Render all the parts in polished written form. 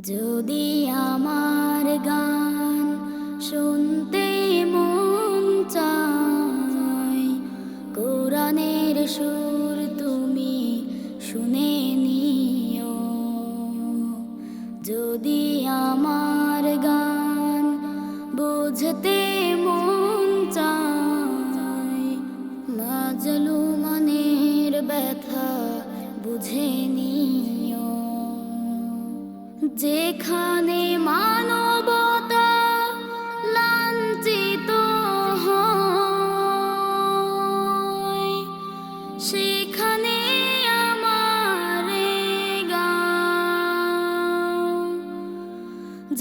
যদি আমার গান শুনতে মন চায়, কোরআনের সুর তুমি শুনে নিও। যদি আমার গান বুঝতে মন চায়, মাজলুমানের ব্যথা বুঝে নিও। যেখানে মানবতা লাঞ্ছিত হয়, সেখানে আমার গান।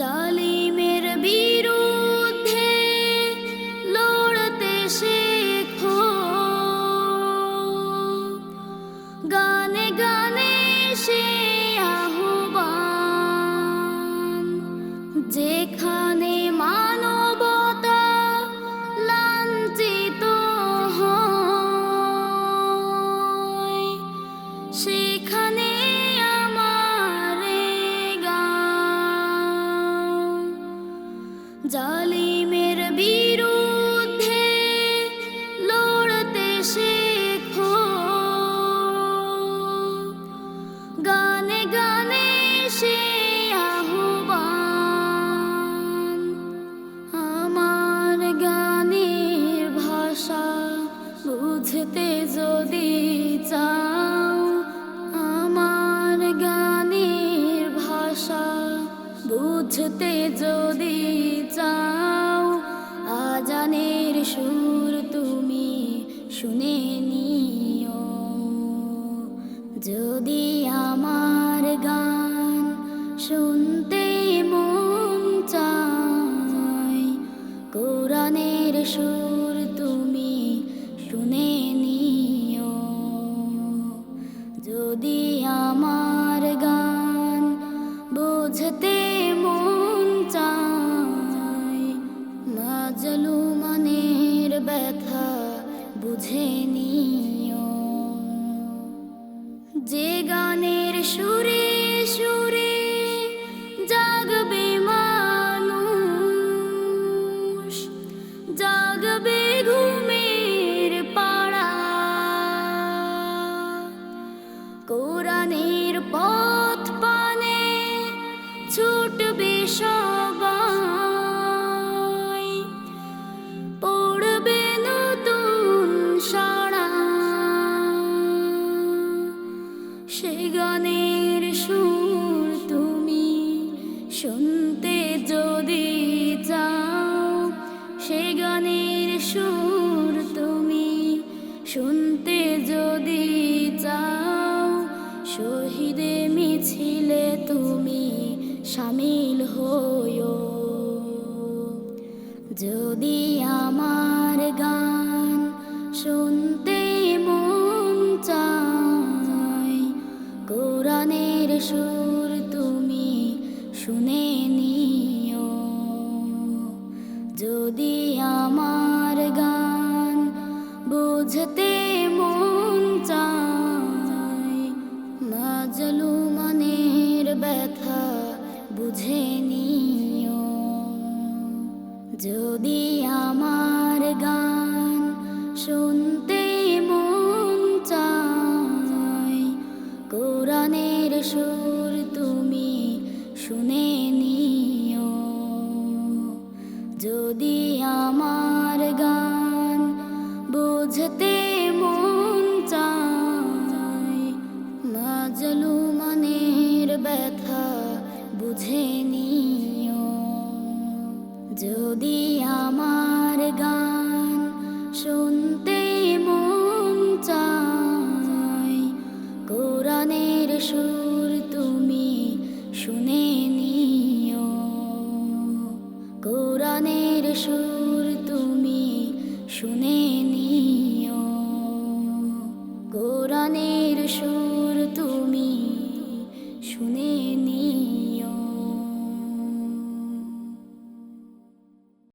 জালিমের বিরুদ্ধে লড়তে শেখো, গানে গানে সে আহ্বান। যেখানে মানবতা লাঞ্ছিত হয়, সেখানে আমার গান। জালিমের বিরুদ্ধে লড়তে শেখো, গানে গানে সে আহ্বান। আমার গানের ভাষা বুঝতে যদি চাও, আমার গানের ভাষা বুঝতে যদি চাও, আজানের সুর তুমি শুনে নিও। যদি আমার গান শুনতে মন চায়, কোরআনের সুর তুমি শুনে নিও। যদি আমার গান বুঝতে মন চায়, মাজলুমানের ব্যথা বুঝে নিও। যে গানের সুরে সুরে জাগবে মানুষ, জাগবে ঘুমের পাড়া, কোরআনের পথ পানে ছুটবে সবাই, পড়বে নতুন সাড়া। সে গানের সুর তুমি শুনতে যদি চাও, সে গানের সুর তুমি শুনতে যদি চাও, শহীদে মিছিলে তুমি শামিল হইও। যদি আমার গান শুনতে মন চায়, কোরআনের সুর তুমি শুনে নিও। যদি আমার গান বুঝতে মন চায়, মাজলুমানের ব্যথা বুঝে নিও। যদি আমার গান শুনতে মন চায়, কোরআনের সুর তুমি শুনে নিও। যদি আমার গান বুঝতে মন চায়, মাজলুমানের ব্যথা বুঝে নিও। যদি আমার গান শুনতে মন চায়, কোরআনের সুর তুমি শুনে নিও। কোরআনের সুর তুমি শুনে নিও।